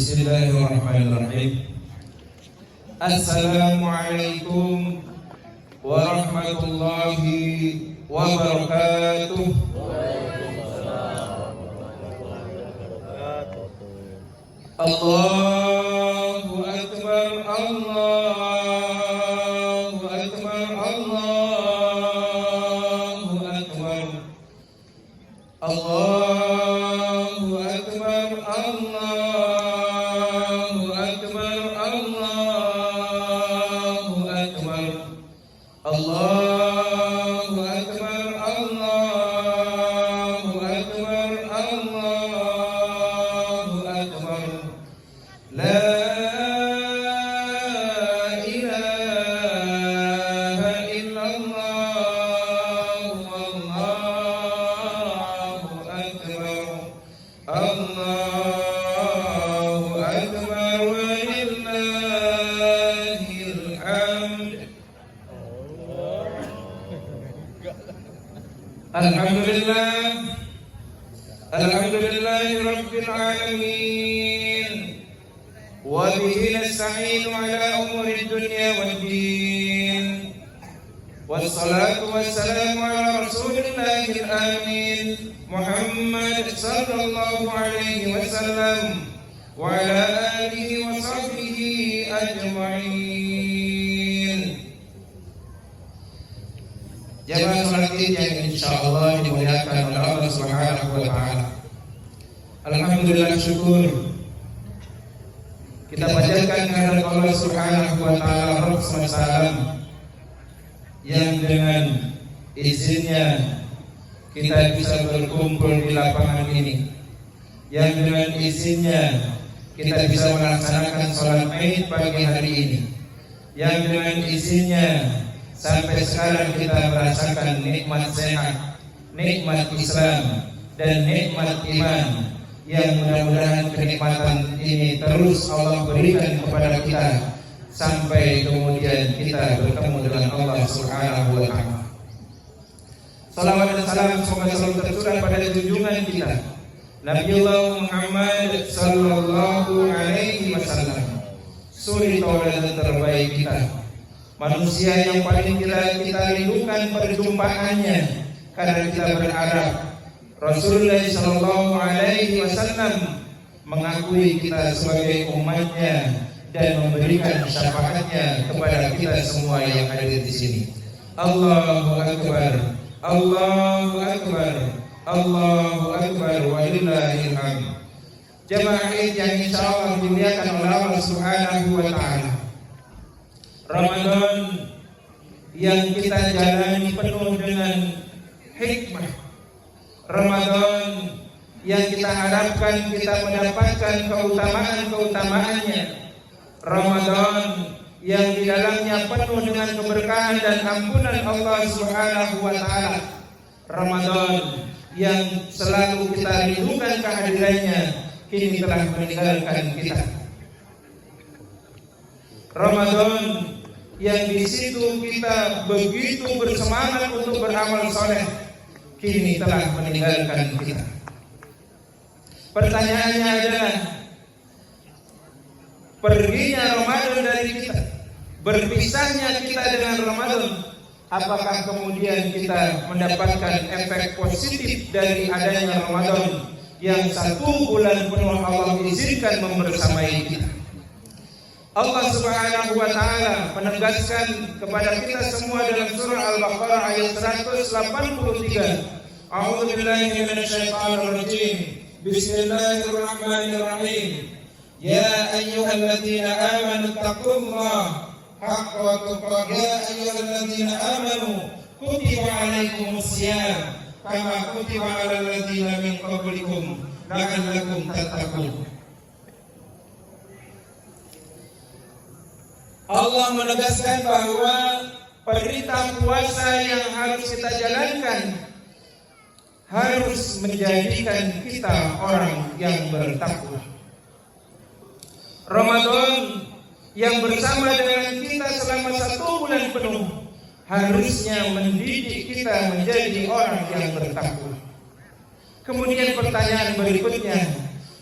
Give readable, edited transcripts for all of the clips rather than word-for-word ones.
Bismillahirrahmanirrahim. Assalamualaikum warahmatullahi wabarakatuh. Allahu Akbar, Allahu Akbar, Allahu Akbar, Allahu Akbar, Allahu Akbar, Allahu Akbar, Allahu Akbar, Allahu Akbar, Allahu Akbar. La ilaha illallah, Allahu Akbar, Allahu Akbar, walillahil hamd. Alhamdulillah, alhamdulillahi rabbil alamin, wa bihi nasta'inu ala umuri dunya waddin, wassalatu wassalamu ala rasulillahil amin Muhammad sallallahu alaihi wasallam wa ala alihi wa sahbihi ajma'in. Jamaah salat Id yang insyaallah dimuliakan oleh Allah Subhanahu wa taala. Alhamdulillah, syukur kita panjatkan kehadirat Allah Subhanahu wa taala Rabb Salam yang dengan izinnya kita bisa berkumpul di lapangan ini, yang dengan izinnya kita bisa melaksanakan sholat Id pagi hari ini, yang dengan izinnya sampai sekarang kita merasakan nikmat sehat, nikmat Islam, dan nikmat iman, yang mudah-mudahan kenikmatan ini terus Allah berikan kepada kita sampai kemudian kita bertemu dengan Allah Subhanahu wa taala. Salawat dan salam semoga selalu tercurah pada junjungan kita Nabiullah Muhammad sallallahu alaihi wasallam, suri tauladan terbaik kita, manusia yang paling kita rindukan perjumpaannya, karena kita berharap Rasulullah sallallahu alaihi wasallam mengakui kita sebagai umatnya dan memberikan syafaatnya kepada kita semua yang hadir di sini. Allahu Akbar, Allahu Akbar, Allahu Akbar, walillahil hamd. Jamaah Id yang insyaallah dimuliakan oleh Allah Subhanahu wa taala. Ramadan yang kita jalani penuh dengan hikmah, Ramadan yang kita harapkan kita mendapatkan keutamaan-keutamaannya, Ramadan yang di dalamnya penuh dengan keberkahan dan ampunan Allah Subhanahu wa taala, Ramadan yang selalu kita rindukan kehadirannya kini telah meninggalkan kita, Ramadan yang di situ kita begitu bersemangat untuk beramal soleh kini telah meninggalkan kita. Pertanyaannya adalah, perginya Ramadan dari kita, berpisahnya kita dengan Ramadan, apakah kemudian kita mendapatkan efek positif dari adanya Ramadan yang 1 bulan penuh Allah izinkan membersamai kita? Allah Subhanahu wa taala menegaskan kepada kita semua dalam surah Al-Baqarah ayat 183. A'udzu billahi minasyaitonir rajim. Bismillahirrahmanirrahim. Ya ayyuhalladzina amanu taqullaha haqqa tuqatih. Ya ayyuhalladzina amanu kutiba 'alaikumus syiyam kama kutiba 'alal ladzina min qablikum la'allakum tattaqun. Allah menegaskan bahwa perintah puasa yang harus kita jalankan harus menjadikan kita orang yang bertakwa. Ramadan yang bersama dengan kita selama 1 bulan penuh harusnya mendidik kita menjadi orang yang bertakwa. Kemudian pertanyaan berikutnya,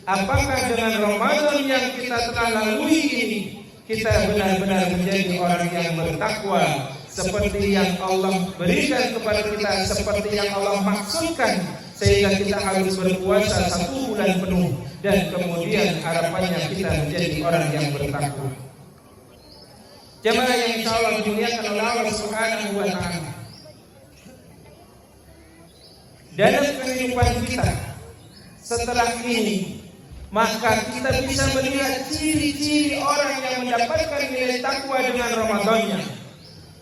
Apakah dengan Ramadan yang kita telah lalui ini kita benar-benar menjadi orang yang bertakwa seperti yang Allah berikan kepada kita, seperti yang Allah maksudkan, sehingga kita harus berpuasa 1 bulan penuh dan kemudian harapannya kita menjadi orang yang bertakwa. Jemaah yang insyaallah dimuliakan oleh Allah Subhanahu wa taala. Dalam kehidupan kita setelah ini, maka kita bisa melihat ciri-ciri orang yang mendapatkan nilai takwa dengan Ramadannya.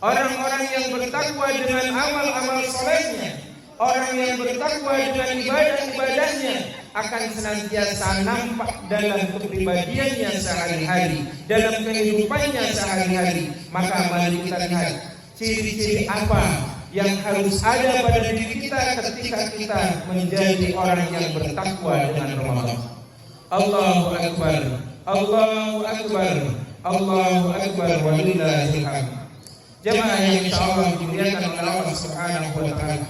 Orang-orang yang bertakwa dengan amal-amal solehnya, orang yang bertakwa dengan ibadah-ibadahnya akan senantiasa nampak dalam kepribadiannya sehari-hari, dalam kehidupannya sehari-hari. Maka mari kita lihat ciri-ciri apa yang harus ada pada diri kita ketika kita menjadi orang yang bertakwa dengan Ramadan. Allahu Akbar, Allahu Akbar, Allahu Akbar, walillahil hamd. Jemaah yang insyaallah dimuliakan oleh Allah Subhanahu wa taala.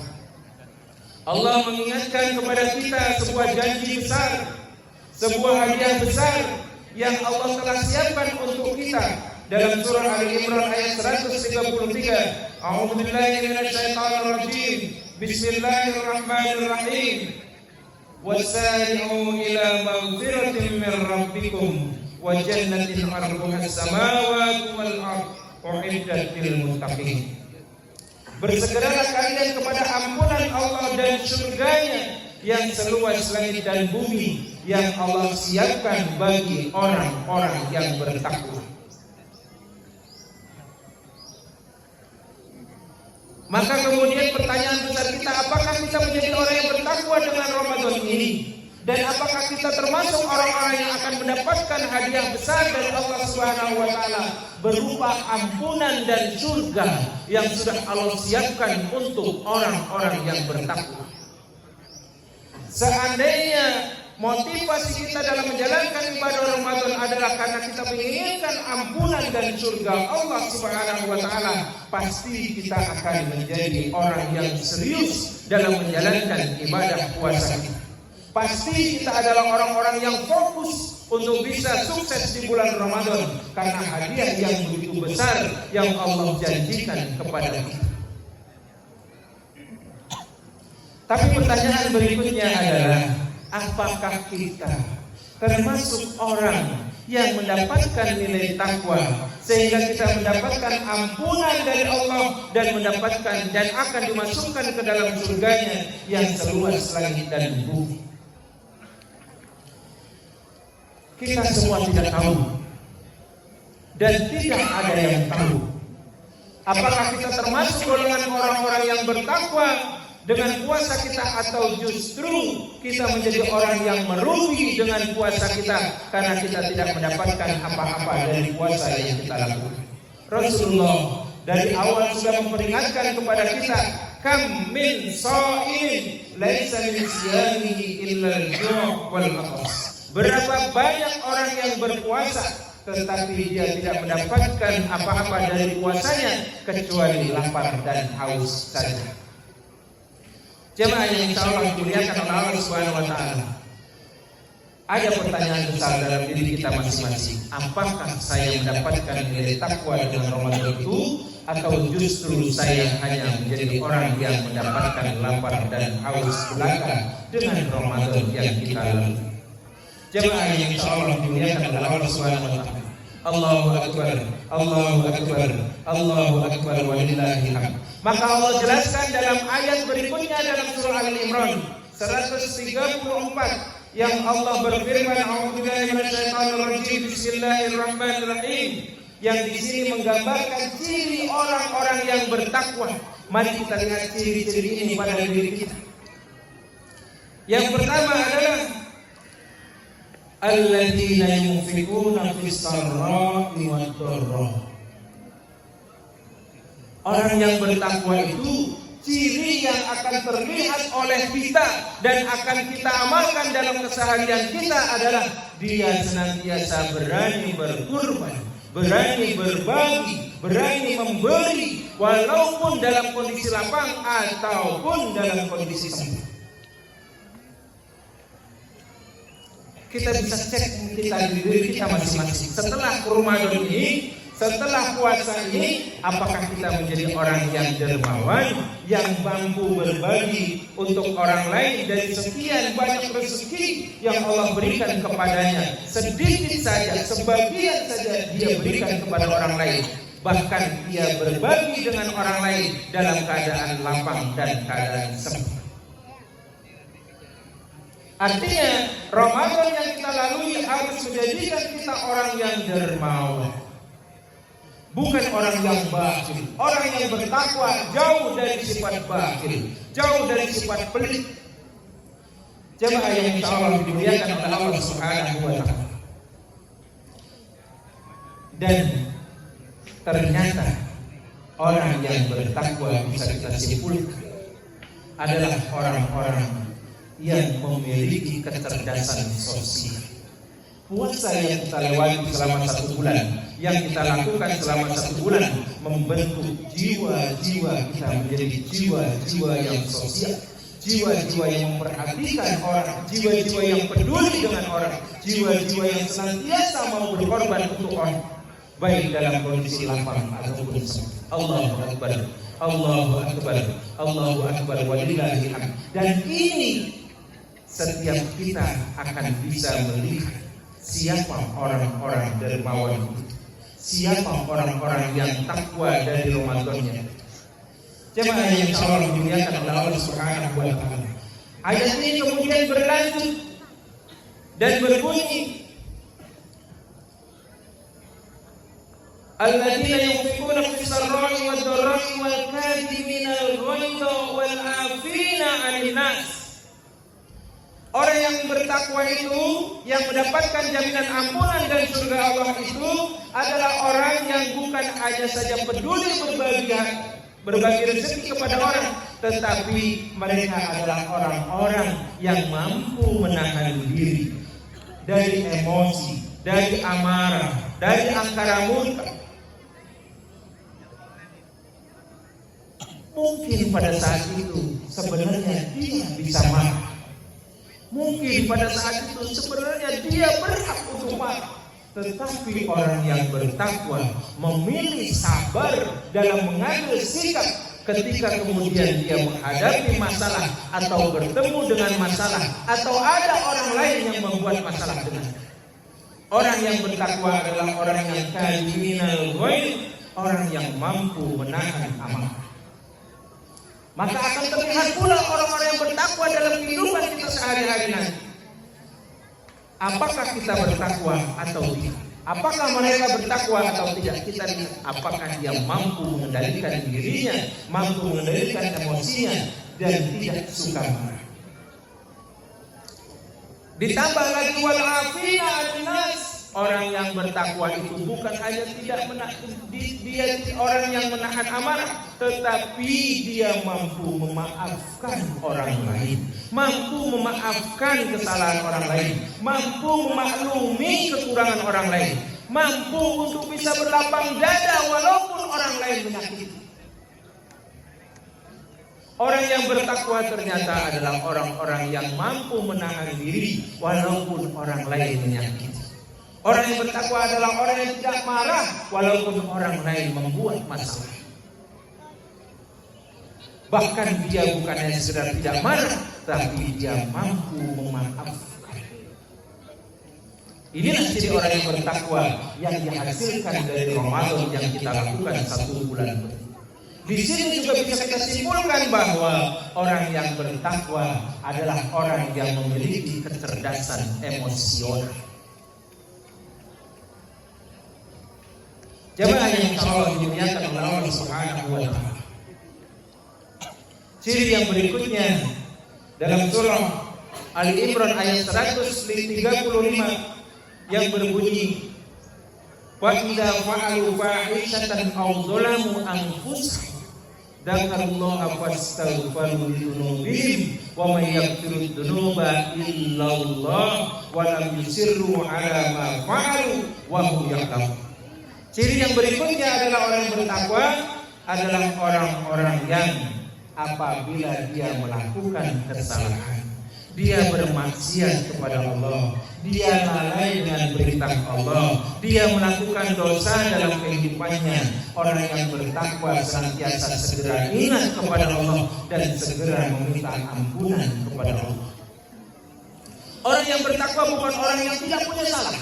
Allah mengingatkan kepada kita sebuah janji besar, sebuah hadiah besar yang Allah telah siapkan untuk kita dalam surah Ali Imran ayat 133. A'udzubillahi minasyaitonir rajim. Bismillahirrahmanirrahim. Wasari'u ila maghfiratin min rabbikum wa jannatin 'arduha as-samawati wal ardh u'iddat lil muttaqin. Bersegeralah kalian kepada ampunan Allah dan surganya yang seluas langit dan bumi yang Allah siapkan bagi orang-orang yang bertakwa. Maka kemudian pertanyaan besar kita, apakah kita menjadi orang yang bertakwa dengan Ramadan ini? Dan apakah kita termasuk orang-orang yang akan mendapatkan hadiah besar dari Allah Subhanahu wa taala berupa ampunan dan surga yang sudah Allah siapkan untuk orang-orang yang bertakwa? Seandainya motivasi kita dalam menjalankan ibadah Ramadan adalah karena kita menginginkan ampunan dan surga Allah Subhanahu wa taala, pasti kita akan menjadi orang yang serius dalam menjalankan ibadah puasa kita. Pasti kita adalah orang-orang yang fokus untuk bisa sukses di bulan Ramadan karena hadiah yang begitu besar yang Allah janjikan kepada kita. Tapi pertanyaan berikutnya adalah, apakah kita termasuk orang yang mendapatkan nilai takwa sehingga kita mendapatkan ampunan dari Allah dan mendapatkan dan akan dimasukkan ke dalam surganya yang seluas langit dan bumi? Kita semua tidak tahu dan tidak ada yang tahu apakah kita termasuk golongan orang-orang yang bertakwa dengan puasa kita, atau justru kita menjadi orang yang merugi dengan puasa kita karena kita tidak mendapatkan apa-apa dari puasa yang kita lakukan. Rasulullah dari awal sudah memperingatkan kepada kita, kam min sha'imin laisa min siyamihi illa al-ju' wal 'atas. Berapa banyak orang yang berpuasa tetapi dia tidak mendapatkan apa-apa dari puasanya kecuali lapar dan haus saja. Jemaah yang insyaallah dimuliakan oleh Allah Subhanahu wa taala. Ada pertanyaan besar dalam diri kita masing-masing. Apakah saya mendapatkan nilai takwa dengan Ramadan itu, atau justru saya hanya menjadi orang yang mendapatkan lapar dan haus belaka dengan Ramadan yang kita lalui? Jemaah yang insyaallah dimuliakan oleh Allah Subhanahu wa taala. Allahu Akbar, Allahu Akbar, Allahu Akbar, walillahil hamd. Maka Allah jelaskan dalam ayat berikutnya dalam surah Al-Imran 134 yang Allah berfirman, A'udzubillahi minasyaitonir rajim, Bismillahirrahmanirrahim, yang di sini menggambarkan ciri orang-orang yang bertakwa. Mari kita lihat ciri-ciri ini pada diri kita. Yang pertama adalah alladzina yunfiquna fis sarra'i wad dharra. Orang yang bertakwa itu ciri yang akan terlihat oleh kita dan akan kita amalkan dalam keseharian kita adalah dia senantiasa berani berkorban, berani berbagi, berani memberi walaupun dalam kondisi lapang ataupun dalam kondisi sempit. kita bisa cek diri kita masing-masing. Setelah Ramadan ini, setelah puasa ini, apakah kita menjadi orang yang dermawan, yang mampu berbagi untuk orang lain dari sekian banyak rezeki yang Allah berikan kepadanya? Sedikit saja, sebagian saja dia berikan kepada orang lain. Bahkan dia berbagi dengan orang lain dalam keadaan lapang dan keadaan sempit. Artinya Ramadan yang kita lalui harus menjadikan kita orang yang dermawan, bukan orang yang bakhil. Orang yang bertakwa jauh dari sifat bakhil, jauh dari sifat pelit. Jemaah yang insyaallah dimuliakan oleh Allah Subhanahu wa taala. Dan ternyata orang yang bertakwa bisa kita simpulkan adalah orang-orang yang memiliki kecerdasan sosial. Puasa yang kita lewati selama 1 bulan, yang kita lakukan selama 1 bulan, membentuk jiwa-jiwa kita menjadi jiwa-jiwa yang sosial, jiwa-jiwa yang memperhatikan orang, jiwa-jiwa yang peduli dengan orang, jiwa-jiwa yang senantiasa mau berkorban untuk orang, baik dalam kondisi lapang ataupun sempit. Allahu Akbar, Allahu Akbar, Allahu Akbar, walillahil hamd. Dan ini setiap kita akan bisa melihat siapa orang-orang dermawan itu, siapa orang-orang yang takwa dari Ramadannya. Jemaah yang insyaallah dimuliakan oleh Allah Subhanahu wa taala. Ayat ini kemudian berlanjut dan berbunyi, alladzina yunfiquna fis sarra'i wad dharra'i wal kadhiminal ghaidha wal 'afina 'anil nas. Orang yang bertakwa itu, yang mendapatkan jaminan ampunan dan surga Allah itu adalah orang yang bukan hanya saja peduli berbagi rezeki kepada orang, tetapi mereka adalah orang-orang yang mampu menahan diri dari emosi, dari amarah, dari angkara murka. Mungkin pada saat itu sebenarnya dia bisa marah. Mungkin pada saat itu sebenarnya dia berhak untuk marah. Tetapi orang yang bertakwa memilih sabar dalam mengambil sikap ketika kemudian dia menghadapi masalah atau bertemu dengan masalah atau ada orang lain yang membuat masalah dengannya. Orang yang bertakwa adalah orang yang kadhiminal ghaidh, orang yang mampu menahan amarah. Maka akan terlihat pula orang-orang yang bertakwa dalam kehidupan kita sehari-hari nanti. Apakah kita bertakwa atau tidak? Apakah mereka bertakwa atau tidak? Kita lihat apakah dia mampu mengendalikan dirinya, mampu mengendalikan emosinya, dan tidak suka marah. Ditambah lagi wal 'afina 'anil nas. Orang yang bertakwa itu bukan hanya tidak dia orang yang menahan amarah, tetapi dia mampu memaafkan orang lain, mampu memaafkan kesalahan orang lain, mampu memaklumi kekurangan orang lain, mampu untuk bisa berlapang dada walaupun orang lain menyakiti. Orang yang bertakwa ternyata adalah orang-orang yang mampu menahan diri walaupun orang lain menyakiti. Orang yang bertakwa adalah orang yang tidak marah walaupun orang lain membuat masalah. Bahkan dia bukan hanya sekedar tidak marah, tapi dia mampu memaafkan. Inilah ciri orang yang bertakwa yang dihasilkan dari Ramadan yang kita lakukan 1 bulan. Di sini juga bisa kita simpulkan bahwa orang yang bertakwa adalah orang yang memiliki kecerdasan emosional. Jemaah yang insyaallah dimuliakan oleh Allah Subhanahu wa taala. Ciri yang berikutnya dalam surah Ali Imran ayat 135 yang berbunyi, wa idza fa'alu fahishatan aw zalamu anfusahum dzakarullaha fastaghfiru lidzunubihim wa may yaghfiru dzunuba illallah wa lam yusirru 'ala ma fa'alu wa hum ya'lamun. Ciri yang berikutnya adalah orang yang bertakwa adalah orang-orang yang apabila dia melakukan kesalahan, dia bermaksiat kepada Allah, dia lalai dengan perintah Allah, dia melakukan dosa dalam kehidupannya. Orang yang bertakwa senantiasa segera ingat kepada Allah dan segera meminta ampunan kepada Allah. Orang yang bertakwa bukan orang yang tidak punya salah.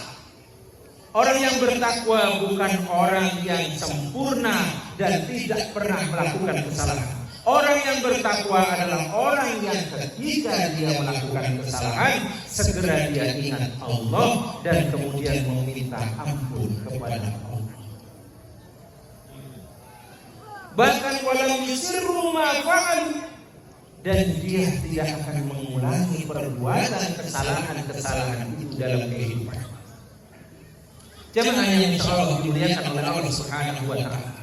Orang yang bertakwa bukan orang yang sempurna dan tidak pernah melakukan kesalahan. Orang yang bertakwa adalah orang yang ketika dia melakukan kesalahan, segera dia ingat Allah dan kemudian meminta ampun kepada Allah. Bahkan walau yusirru ma fa'al, dan dia tidak akan mengulangi perbuatan kesalahan-kesalahan itu dalam kehidupan. Jemaah yang insyaallah dimuliakan oleh Allah Subhanahu wa taala.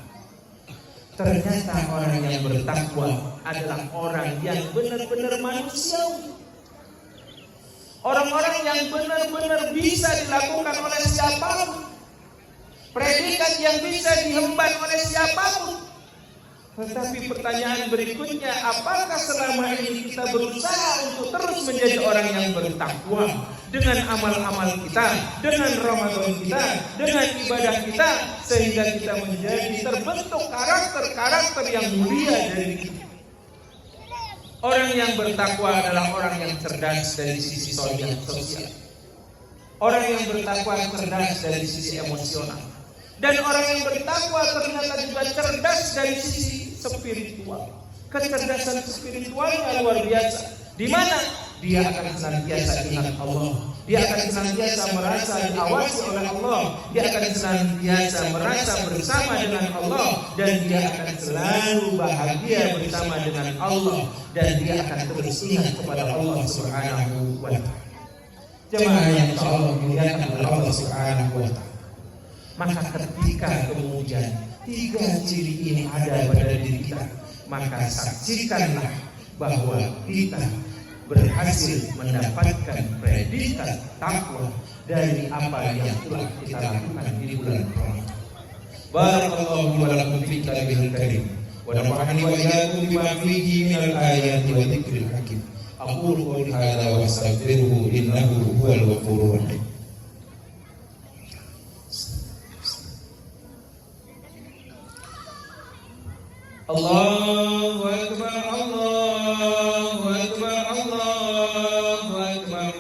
Ternyata orang yang bertakwa adalah orang yang benar-benar manusiawi. Orang-orang yang benar-benar bisa dilakukan oleh siapapun. Predikat yang bisa dihemban oleh siapapun. Tetapi pertanyaan berikutnya, apakah selama ini kita berusaha untuk terus menjadi orang yang bertakwa dengan amal-amal kita, dengan Ramadan kita, dengan ibadah kita, sehingga kita menjadi terbentuk karakter-karakter yang mulia dari kita. Orang yang bertakwa adalah orang yang cerdas dari sisi sosial. Orang yang bertakwa cerdas dari sisi emosional. Dan orang yang bertakwa ternyata juga cerdas dari sisi spiritual. Kecerdasan spiritualnya luar biasa. Di mana dia akan senantiasa ingat Allah, dia akan senantiasa merasa diawasi oleh Allah, dia akan senantiasa merasa bersama dengan Allah, dan dia akan selalu bahagia bersama dengan Allah, dan dia akan terus ingat kepada Allah Subhanahu wa taala. Jemaah yang insyaallah dimuliakan oleh Allah Subhanahu wa taala. Maka ketika kemudian tiga ciri ini ada pada diri kita, maka saksikanlah bahwa kita berhasil mendapatkan predikat takwa dari apa yang telah kita lakukan di bulan Ramadan. Barakallahu wa lakum fi kitabil karim wa nafa'ani wa iyyakum bima fihi minal ayati wa dzikril hakim. Aqulu qawli hadza wa astaghfiruhu innahu huwal ghafurur rahim. Allahu akbar, Allahu akbar, Allahu akbar,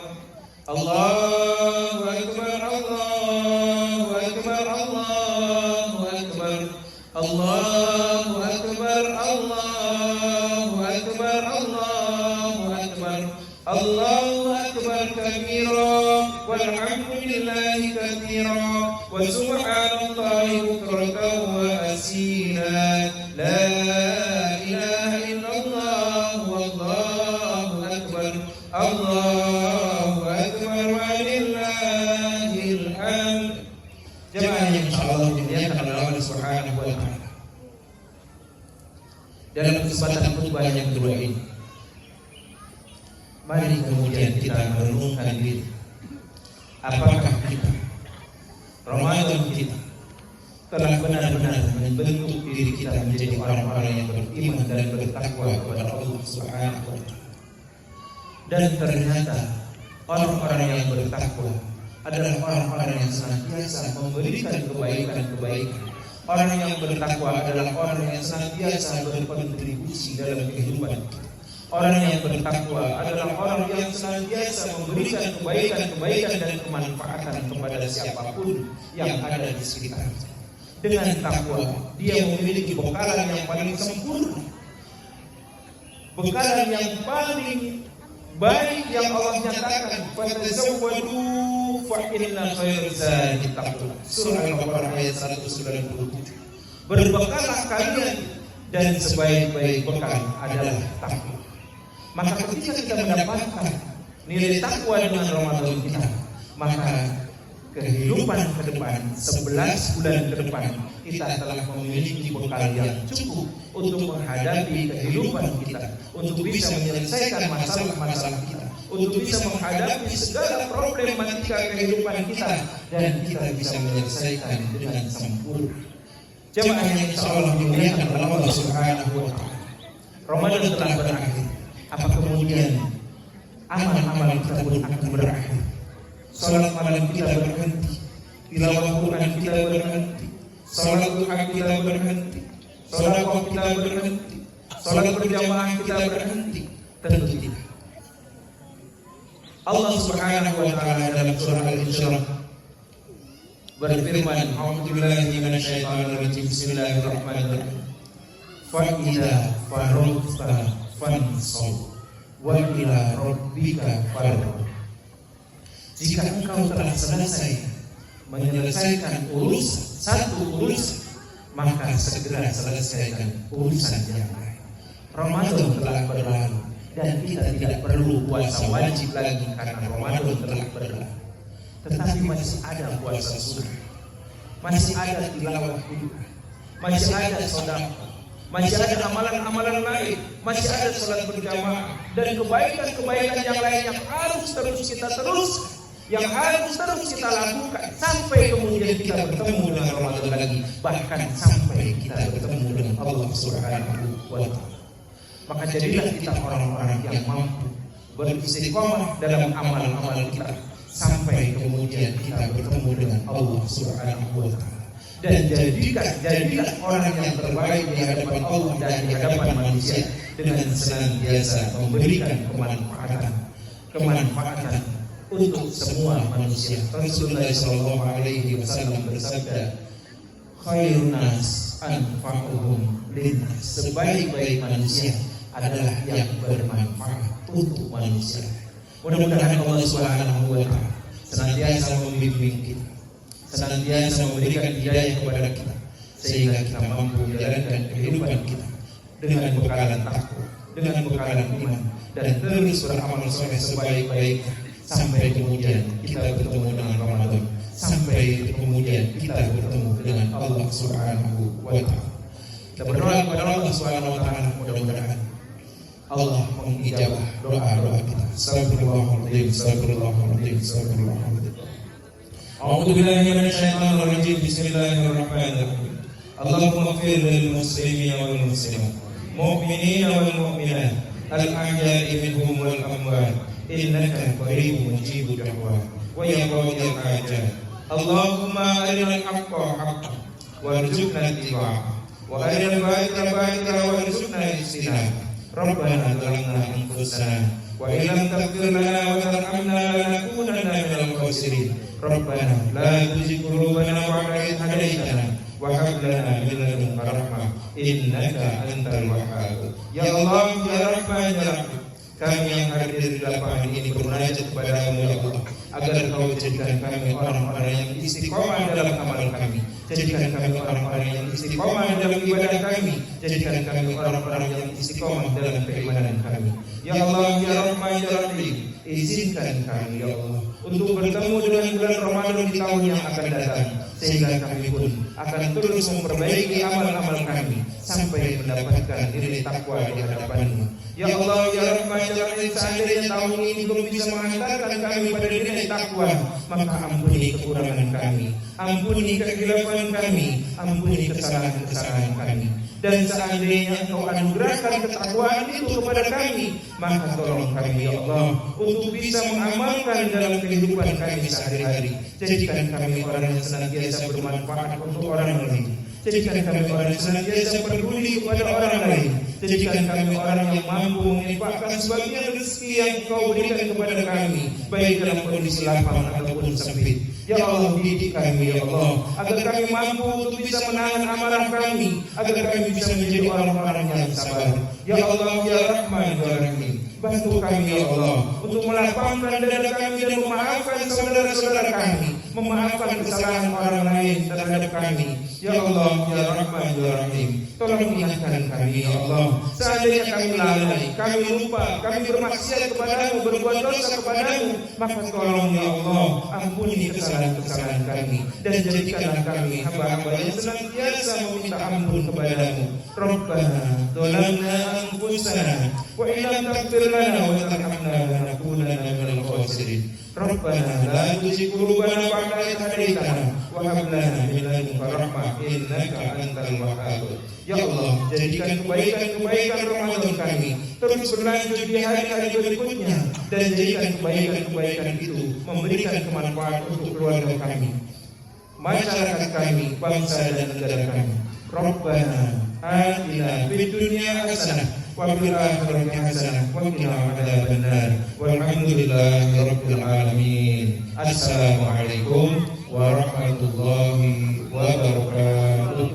Allahu akbar, Allahu akbar, Allahu akbar, Allahu akbar, Allahu akbar, Allahu akbar, Allahu akbar kabira, walhamdulillahi katsira, wa subhanallahi bukratan wa asila. La ilaha illallah wallahu akbar, Allahu akbar walillahil hamd. Jemaah yang insyaallah dimuliakan oleh Allah Subhanahu wa taala. Dalam kesempatan khutbah yang kedua ini, mari kemudian kita merenungkan diri. Apakah kita, Ramadan kita, telah benar-benar membentuk diri kita menjadi orang-orang yang beriman dan bertakwa kepada Allah Subhanahu wa taala. Dan ternyata orang-orang yang bertakwa adalah orang-orang yang senantiasa memberikan kebaikan-kebaikan. Orang yang bertakwa adalah orang yang senantiasa berkontribusi dalam kehidupan. Orang yang bertakwa adalah orang yang senantiasa memberikan kebaikan-kebaikan dan kemanfaatan kepada siapapun yang ada di sekitarnya. Dengan takwa, dia memiliki bekalan yang paling sempurna, bekalan yang paling baik yang Allah nyatakan, "Fatazawwadu fa inna khairaz zadi taqwa." Surah Al-Baqarah ayat 197. Berbekalah kalian dan sebaik-baik bekal adalah takwa. Maka ketika kita mendapatkan nilai takwa dengan Ramadan kita, maka kehidupan ke depan, 11 bulan ke depan, kita telah memiliki bekal yang cukup untuk menghadapi kehidupan kita, untuk bisa menyelesaikan masalah-masalah kita, untuk bisa menghadapi segala problematika kehidupan kita, dan kita bisa menyelesaikan dengan sempurna. Jemaah yang insyaallah dimuliakan oleh Allah Subhanahu wa taala. Ramadan telah berakhir. Apa kemudian amal-amal kita pun akan berakhir. Salat malam kita berhenti, tilawah Quran kita berhenti, salat duha kita berhenti, salat kita berhenti, salat berjamaah kita berhenti. Tentu tidak. Allah Subhanahu wa taala dalam surah Al-Insyirah berfirman, "A'udzubillahi minasyaitonir rajim. Bismillahirrahmanirrahim. Fa idza faragta fansab wa ila rabbika farghab." Jika engkau telah selesai menyelesaikan satu urusan, maka segera selesaikan urusan yang lain. Ramadan telah berlalu dan kita tidak perlu puasa wajib lagi karena Ramadan telah berlalu. Tetapi masih ada puasa sunnah, masih ada tilawah Quran, masih ada sedekah, masih ada amalan-amalan lain, masih ada salat berjamaah dan kebaikan-kebaikan yang lain yang harus terus kita teruskan, yang harus terus kita lakukan sampai kemudian kita bertemu dengan Ramadan lagi, bahkan sampai kita bertemu dengan Allah Subhanahu wa taala. Maka jadilah kita orang-orang yang mampu beristiqomah dalam amal-amal kita sampai kemudian kita bertemu dengan Allah Subhanahu wa taala. Dan jadilah orang yang terbaik di hadapan Allah dan di hadapan manusia dengan senantiasa memberikan kemanfaatan untuk semua manusia. Rasulullah sallallahu alaihi wasallam bersabda, "Khairun nas anfa'uhum linnas." Sebaik-baik manusia adalah yang bermanfaat untuk manusia. Mudah-mudahan Allah Subhanahu wa taala senantiasa membimbing kita, senantiasa memberikan hidayah kepada kita sehingga kita mampu menjalankan kehidupan kita dengan bekalan takwa, dengan bekalan iman, dan terus beramal soleh sebaik-baiknya sampai kemudian kita bertemu dengan Ramadan, sampai kemudian kita bertemu dengan Allah Subhanahu wa taala. Kita berdoa kepada Allah Subhanahu wa taala, mudah-mudahan Allah mengijabah doa-doa kita. Astagfirullahaladzim, astagfirullahaladzim, astagfirullahaladzim. A'udzu billahi minasyaitonir rajim. Bismillahirrahmanirrahim. Allahumma ighfir lil muslimina wal muslimat, mu'minina wal mu'minat, al-ahya'i minhum wal amwat, innaka qaribun mujibud da'wat wa ya qadiyal hajat. Allahumma arinal haqqa haqqan warzuqna ittiba'ah wa arinal batila batilan warzuqna ijtinabah. Rabbana zalamna anfusana wa illam taghfir lana wa tarhamna lanakunanna minal khasirin. Rabbana la tuzigh qulubana ba'da idh hadaytana wa hab lana min ladunka rahmah innaka antal wahhab. Ya Allah, ya Rahman, ya Rahim, kami yang hadir di lapangan ini bermunajat kepada-Mu ya Allah, agar Kau jadikan kami orang-orang yang istiqomah dalam amal kami, jadikan kami orang-orang yang istiqomah dalam ibadah kami, jadikan kami orang-orang yang istiqomah dalam keimanan kami. Ya Allah, ya Rahman, ya Rahim, izinkan kami ya Allah untuk bertemu dengan bulan Ramadan di tahun yang akan datang, sehingga kami pun akan terus memperbaiki amal-amal kami sampai mendapatkan nilai takwa di hadapan-Mu. Ya Allah, ya Rahman, ya Rahim, seandainya tahun ini belum bisa mengantarkan kami pada nilai takwa, maka ampuni kekurangan kami, ampuni kekhilafan kami, ampuni kesalahan-kesalahan kami. Dan seandainya Engkau anugerahkan ketakwaan itu kepada kami, maka tolong kami ya Allah untuk bisa mengamalkan dalam kehidupan kami sehari-hari. Jadikan kami orang yang senantiasa bermanfaat untuk orang lain, jadikan kami orang yang senantiasa peduli kepada orang lain, jadikan kami orang yang mampu menginfakkan sebagian rezeki yang Engkau berikan kepada kami, baik dalam kondisi lapang ataupun sempit. Ya Allah, didik kami ya Allah, agar kami mampu untuk bisa menahan amarah kami, agar kami bisa menjadi orang-orang yang sabar. Ya Allah, ya Rahman, ya Rahim, bantu kami ya Allah untuk melapangkan dada kami dan memaafkan saudara-saudara kami, memaafkan kesalahan orang lain terhadap kami. Ya Allah, ya Rahman, ya Rahim, tolong ingatkan kami ya Allah, seandainya kami lalai, kami lupa, kami bermaksiat kepada-Mu, berbuat dosa kepada-Mu, maka tolong ya Allah ampuni kesalahan kami dan jadikanlah kami hamba-hamba yang senantiasa meminta ampun kepada-Mu. Rabbana zalamna anfusana wa illam taghfir lana wa tarhamna lanakunanna minal khasirin. Rabbana la tuzigh qulubana ba'da idh hadaytana wa hab lana min ladunka rahmah innaka antal wahhab. Ya Allah, jadikan kebaikan-kebaikan Ramadan kami terus berlanjut di hari-hari berikutnya, dan jadikan kebaikan-kebaikan itu memberikan kemanfaat untuk keluarga kami, masyarakat kami, bangsa dan negara kami. Rabbana atina fid dunya hasanah wa fil akhirati hasanah wa qina adzabannar. Walhamdulillahi rabbil alamin. Assalamualaikum warahmatullahi wabarakatuh.